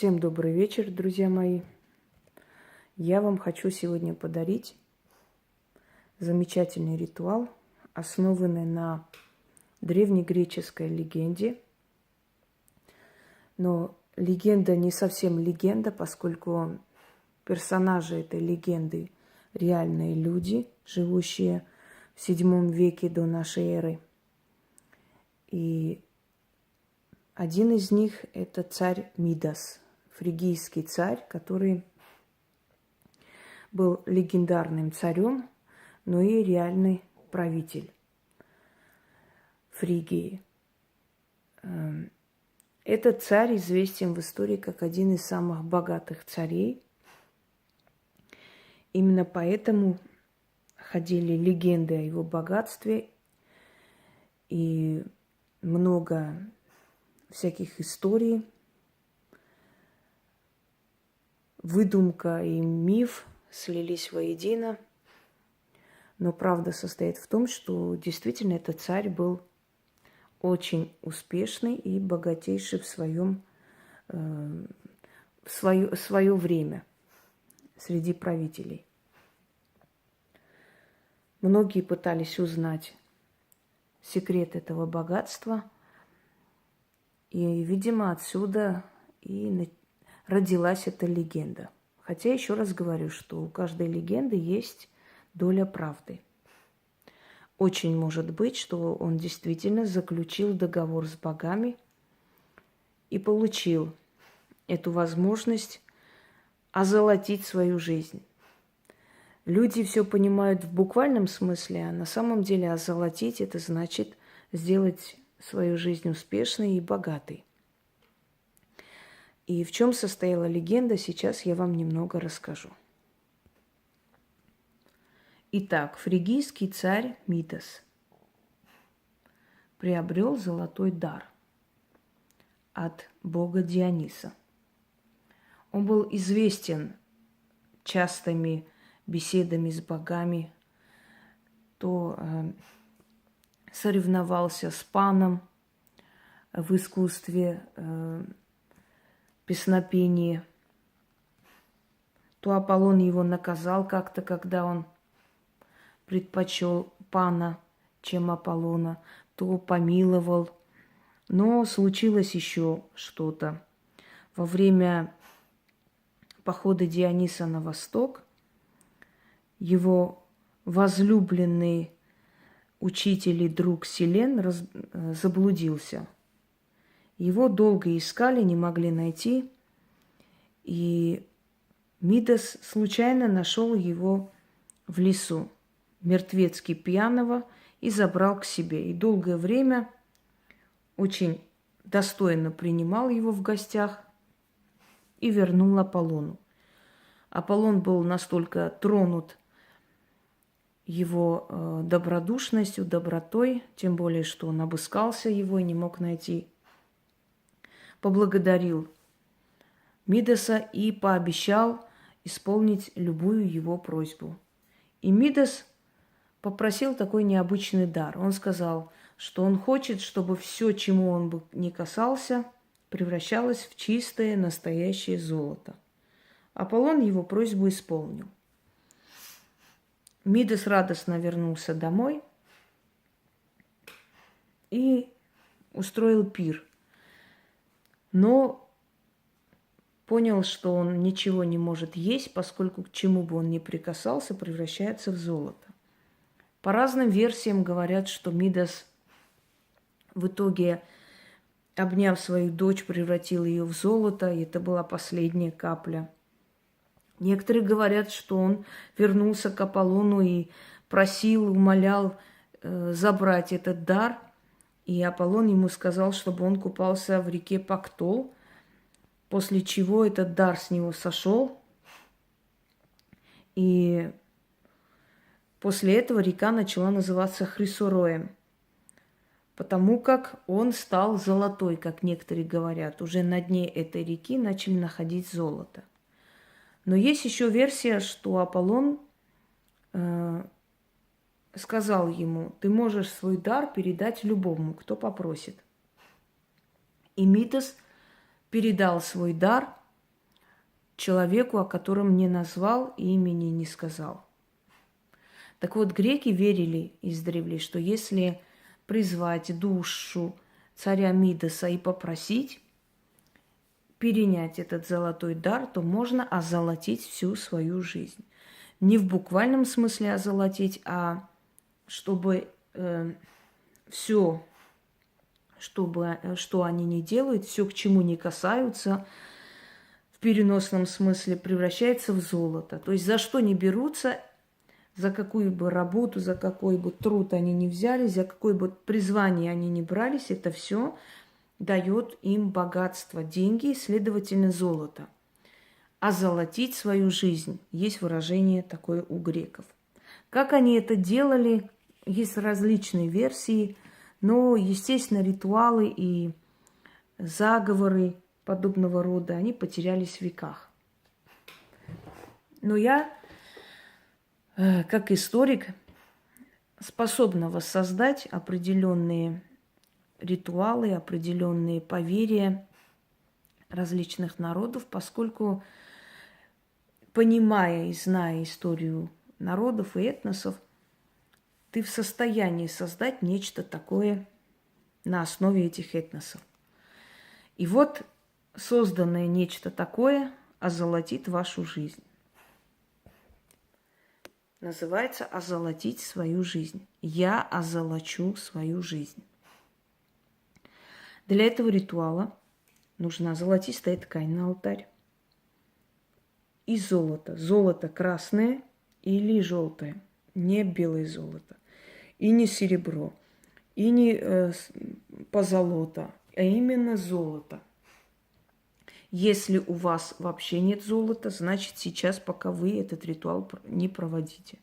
Всем добрый вечер, друзья мои. Я вам хочу сегодня подарить замечательный ритуал, основанный на древнегреческой легенде. Но легенда не совсем легенда, поскольку персонажи этой легенды реальные люди, живущие в VII веке до нашей эры. И один из них – это царь Мидас, фригийский царь, который был легендарным царем, но и реальный правитель Фригии. Этот царь известен в истории как один из самых богатых царей. Именно поэтому ходили легенды о его богатстве и много всяких историй. Выдумка и миф слились воедино. Но правда состоит в том, что действительно этот царь был очень успешный и богатейший в свое время среди правителей. Многие пытались узнать секрет этого богатства, и, видимо, отсюда и родилась эта легенда. Хотя, еще раз говорю, что у каждой легенды есть доля правды. Очень может быть, что он действительно заключил договор с богами и получил эту возможность озолотить свою жизнь. Люди все понимают в буквальном смысле, а на самом деле озолотить – это значит сделать свою жизнь успешной и богатой. И в чем состояла легенда, сейчас я вам немного расскажу. Итак, фригийский царь Мидас приобрел золотой дар от бога Диониса. Он был известен частыми беседами с богами, то соревновался с Паном в искусстве песнопения, то Аполлон его наказал как-то, когда он предпочел Пана, чем Аполлона, то помиловал. Но случилось еще что-то. Во время похода Диониса на восток его возлюбленный учитель и друг Селен заблудился. Его долго искали, не могли найти, и Мидас случайно нашел его в лесу, мертвецки пьяного, и забрал к себе. И долгое время очень достойно принимал его в гостях и вернул Аполлону. Аполлон был настолько тронут его добродушностью, добротой, тем более, что он обыскался его и не мог найти, поблагодарил Мидаса и пообещал исполнить любую его просьбу. И Мидас попросил такой необычный дар. Он сказал, что он хочет, чтобы все, чему он бы не касался, превращалось в чистое, настоящее золото. Аполлон его просьбу исполнил. Мидас радостно вернулся домой и устроил пир. Но понял, что он ничего не может есть, поскольку к чему бы он ни прикасался, превращается в золото. По разным версиям говорят, что Мидас в итоге, обняв свою дочь, превратил ее в золото, и это была последняя капля. Некоторые говорят, что он вернулся к Аполлону и просил, умолял забрать этот дар, и Аполлон ему сказал, чтобы он купался в реке Пактол, после чего этот дар с него сошел, и после этого река начала называться Хрисороем, потому как он стал золотой, как некоторые говорят. Уже на дне этой реки начали находить золото. Но есть еще версия, что Аполлон сказал ему: ты можешь свой дар передать любому, кто попросит. И Мидас передал свой дар человеку, о котором не назвал и имени не сказал. Так вот, греки верили издревле, что если призвать душу царя Мидаса и попросить перенять этот золотой дар, то можно озолотить всю свою жизнь. Не в буквальном смысле озолотить, а чтобы все, что они не делают, все, к чему не касаются, в переносном смысле превращается в золото. То есть за что не берутся, за какую бы работу, за какой бы труд они не взялись, за какое бы призвание они не брались, это все дает им богатство, деньги, следовательно, золото. Озолотить свою жизнь. Есть выражение такое у греков. Как они это делали, есть различные версии, но, естественно, ритуалы и заговоры подобного рода, они потерялись в веках. Но я, как историк, способна воссоздать определенные ритуалы, определенные поверья различных народов, поскольку, понимая и зная историю народов и этносов, ты в состоянии создать нечто такое на основе этих этносов. И вот созданное нечто такое озолотит вашу жизнь. Называется «озолотить свою жизнь». Я озолочу свою жизнь. Для этого ритуала нужна золотистая ткань на алтарь и золото. Золото красное или желтое, не белое золото. И не серебро, и не позолота, а именно золото. Если у вас вообще нет золота, значит сейчас, пока вы этот ритуал не проводите.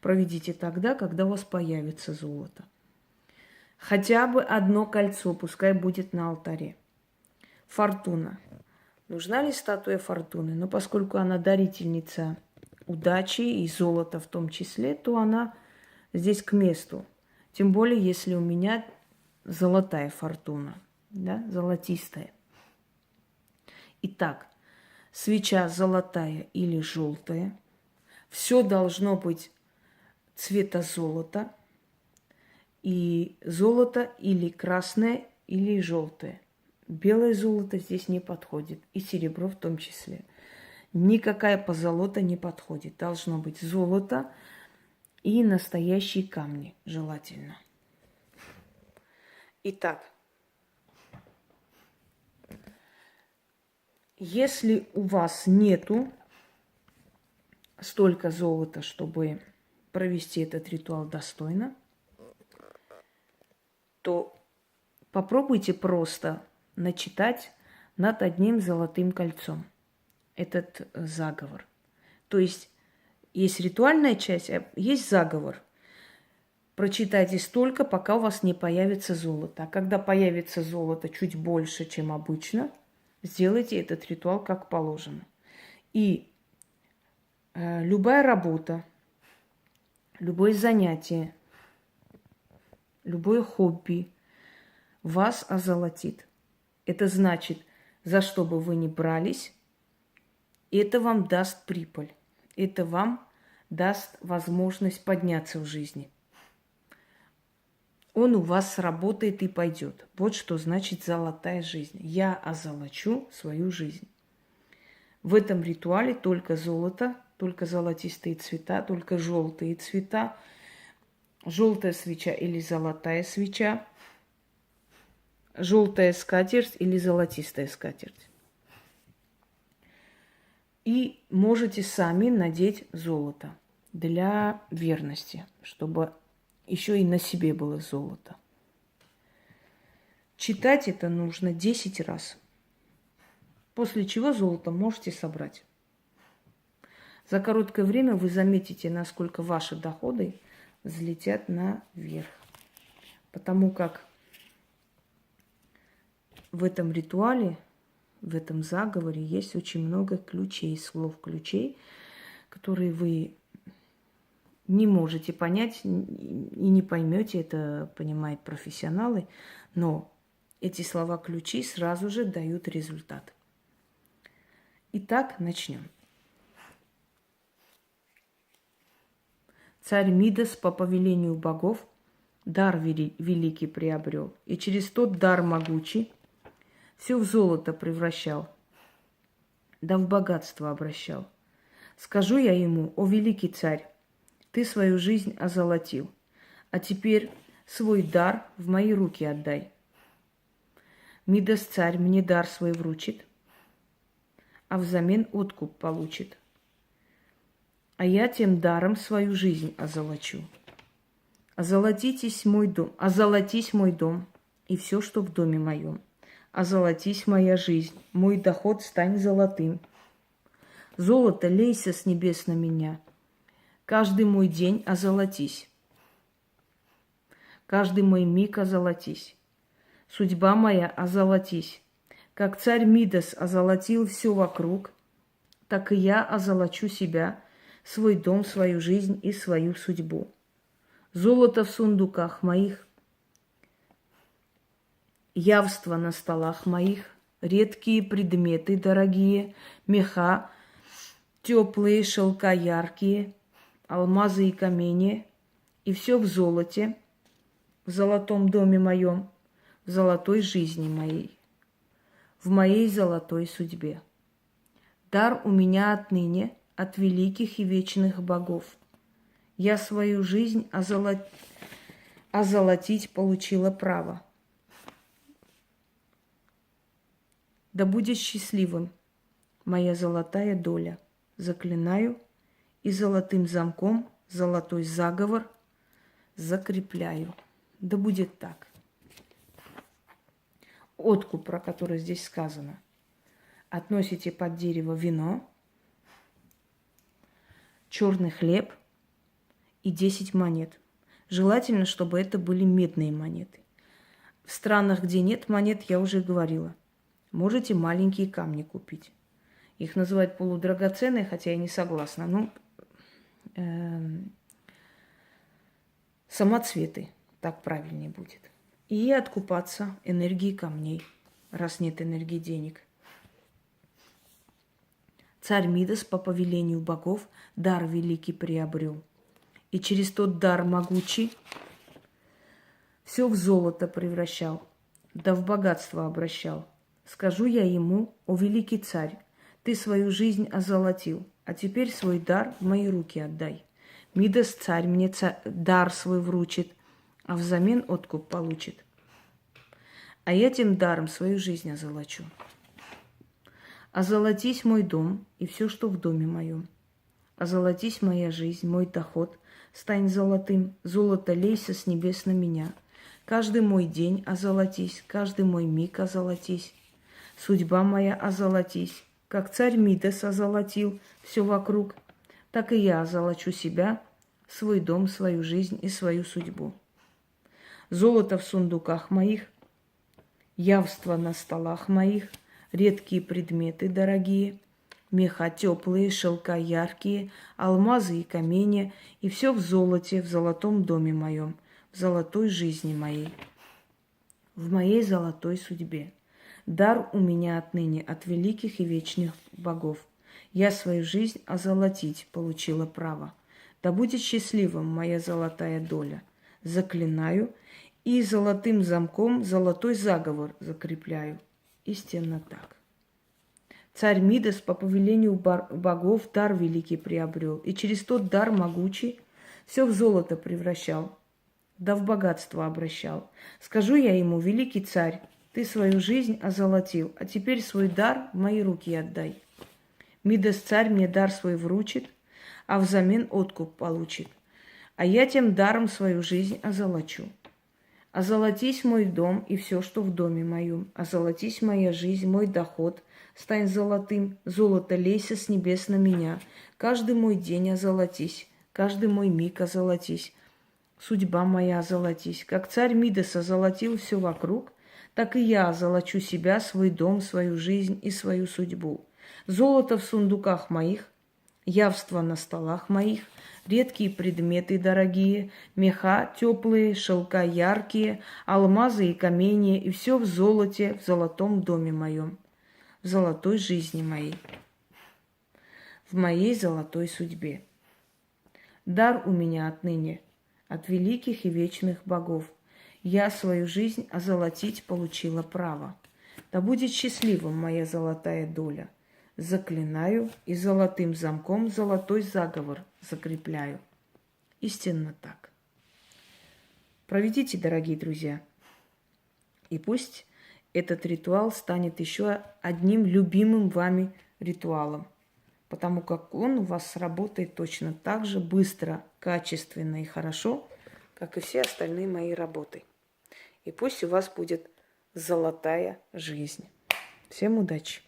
Проведите тогда, когда у вас появится золото. Хотя бы одно кольцо, пускай будет на алтаре. Фортуна. Нужна ли статуя Фортуны? Но поскольку она дарительница удачи и золота в том числе, то она здесь к месту. Тем более, если у меня золотая фортуна, да, золотистая. Итак, свеча золотая или желтая. Все должно быть цвета золота. И золото или красное, или желтое. Белое золото здесь не подходит. И серебро в том числе. Никакая позолота не подходит. Должно быть золото и настоящие камни, желательно. Итак, если у вас нету столько золота, чтобы провести этот ритуал достойно, то попробуйте просто начитать над одним золотым кольцом этот заговор. То есть ритуальная часть, а есть заговор. Прочитайте столько, пока у вас не появится золото. А когда появится золото чуть больше, чем обычно, сделайте этот ритуал как положено. И любая работа, любое занятие, любое хобби вас озолотит. Это значит, за что бы вы ни брались, это вам даст прибыль. Это вам даст возможность подняться в жизни. Он у вас сработает и пойдет. Вот что значит золотая жизнь. Я озолочу свою жизнь. В этом ритуале только золото, только золотистые цвета, только желтые цвета, желтая свеча или золотая свеча, желтая скатерть или золотистая скатерть. И можете сами надеть золото для верности, чтобы еще и на себе было золото. Читать это нужно 10 раз. После чего золото можете собрать. За короткое время вы заметите, насколько ваши доходы взлетят наверх. Потому как в этом ритуале, в этом заговоре есть очень много ключей, слов ключей, которые вы не можете понять и не поймете, это понимают профессионалы, но эти слова ключи сразу же дают результат. Итак, начнем. Царь Мидас по повелению богов дар великий приобрел, и через тот дар могучий все в золото превращал, да в богатство обращал. Скажу я ему: о великий царь, ты свою жизнь озолотил, а теперь свой дар в мои руки отдай. Мидас царь мне дар свой вручит, а взамен откуп получит. А я тем даром свою жизнь озолочу. Озолотись мой дом, и все, что в доме моем. Озолотись моя жизнь, мой доход стань золотым. Золото лейся с небес на меня, каждый мой день озолотись. Каждый мой миг озолотись. Судьба моя озолотись. Как царь Мидас озолотил все вокруг, так и я озолочу себя, свой дом, свою жизнь и свою судьбу. Золото в сундуках моих, явство на столах моих, редкие предметы дорогие, меха, теплые, шелка яркие, алмазы и камни, и все в золоте, в золотом доме моем, в золотой жизни моей, в моей золотой судьбе. Дар у меня отныне от великих и вечных богов. Я свою жизнь озолотить получила право. Да будет счастливым моя золотая доля. Заклинаю и золотым замком золотой заговор закрепляю. Да будет так. Откуп, про который здесь сказано. Относите под дерево вино, черный хлеб и 10 монет. Желательно, чтобы это были медные монеты. В странах, где нет монет, я уже говорила, можете маленькие камни купить. Их называют полудрагоценные, хотя я не согласна. Ну, самоцветы, так правильнее будет. И откупаться энергией камней, раз нет энергии денег. Царь Мидас по повелению богов дар великий приобрел, и через тот дар могучий все в золото превращал, да в богатство обращал. Скажу я ему: о великий царь, ты свою жизнь озолотил, а теперь свой дар в мои руки отдай. Мидас царь мне дар свой вручит, а взамен откуп получит. А я тем даром свою жизнь озолочу. Озолотись мой дом и все, что в доме моем. Озолотись моя жизнь, мой доход, стань золотым, золото лейся с небес на меня. Каждый мой день озолотись, каждый мой миг озолотись. Судьба моя озолотись, как царь Мидас озолотил все вокруг, так и я озолочу себя, свой дом, свою жизнь и свою судьбу. Золото в сундуках моих, явство на столах моих, редкие предметы дорогие, меха теплые, шелка яркие, алмазы и камни, и все в золоте, в золотом доме моем, в золотой жизни моей, в моей золотой судьбе. Дар у меня отныне от великих и вечных богов. Я свою жизнь озолотить получила право. Да будет счастливым моя золотая доля. Заклинаю и золотым замком золотой заговор закрепляю. Истинно так. Царь Мидас по повелению богов дар великий приобрел, и через тот дар могучий все в золото превращал, да в богатство обращал. Скажу я ему: великий царь, ты свою жизнь озолотил, а теперь свой дар в мои руки отдай. Мидас царь мне дар свой вручит, а взамен откуп получит. А я тем даром свою жизнь озолочу. Озолотись мой дом и все, что в доме моем. Озолотись моя жизнь, мой доход, стань золотым, золото лейся с небес на меня. Каждый мой день озолотись, каждый мой миг озолотись. Судьба моя озолотись. Как царь Мидас озолотил все вокруг, так и я озолочу себя, свой дом, свою жизнь и свою судьбу. Золото в сундуках моих, явство на столах моих, редкие предметы дорогие, меха теплые, шелка яркие, алмазы и камни, и все в золоте, в золотом доме моем, в золотой жизни моей, в моей золотой судьбе. Дар у меня отныне от великих и вечных богов. Я свою жизнь озолотить получила право. Да будет счастливым моя золотая доля. Заклинаю и золотым замком золотой заговор закрепляю. Истинно так. Проведите, дорогие друзья, и пусть этот ритуал станет еще одним любимым вами ритуалом, потому как он у вас сработает точно так же быстро, качественно и хорошо, как и все остальные мои работы. И пусть у вас будет золотая жизнь. Всем удачи!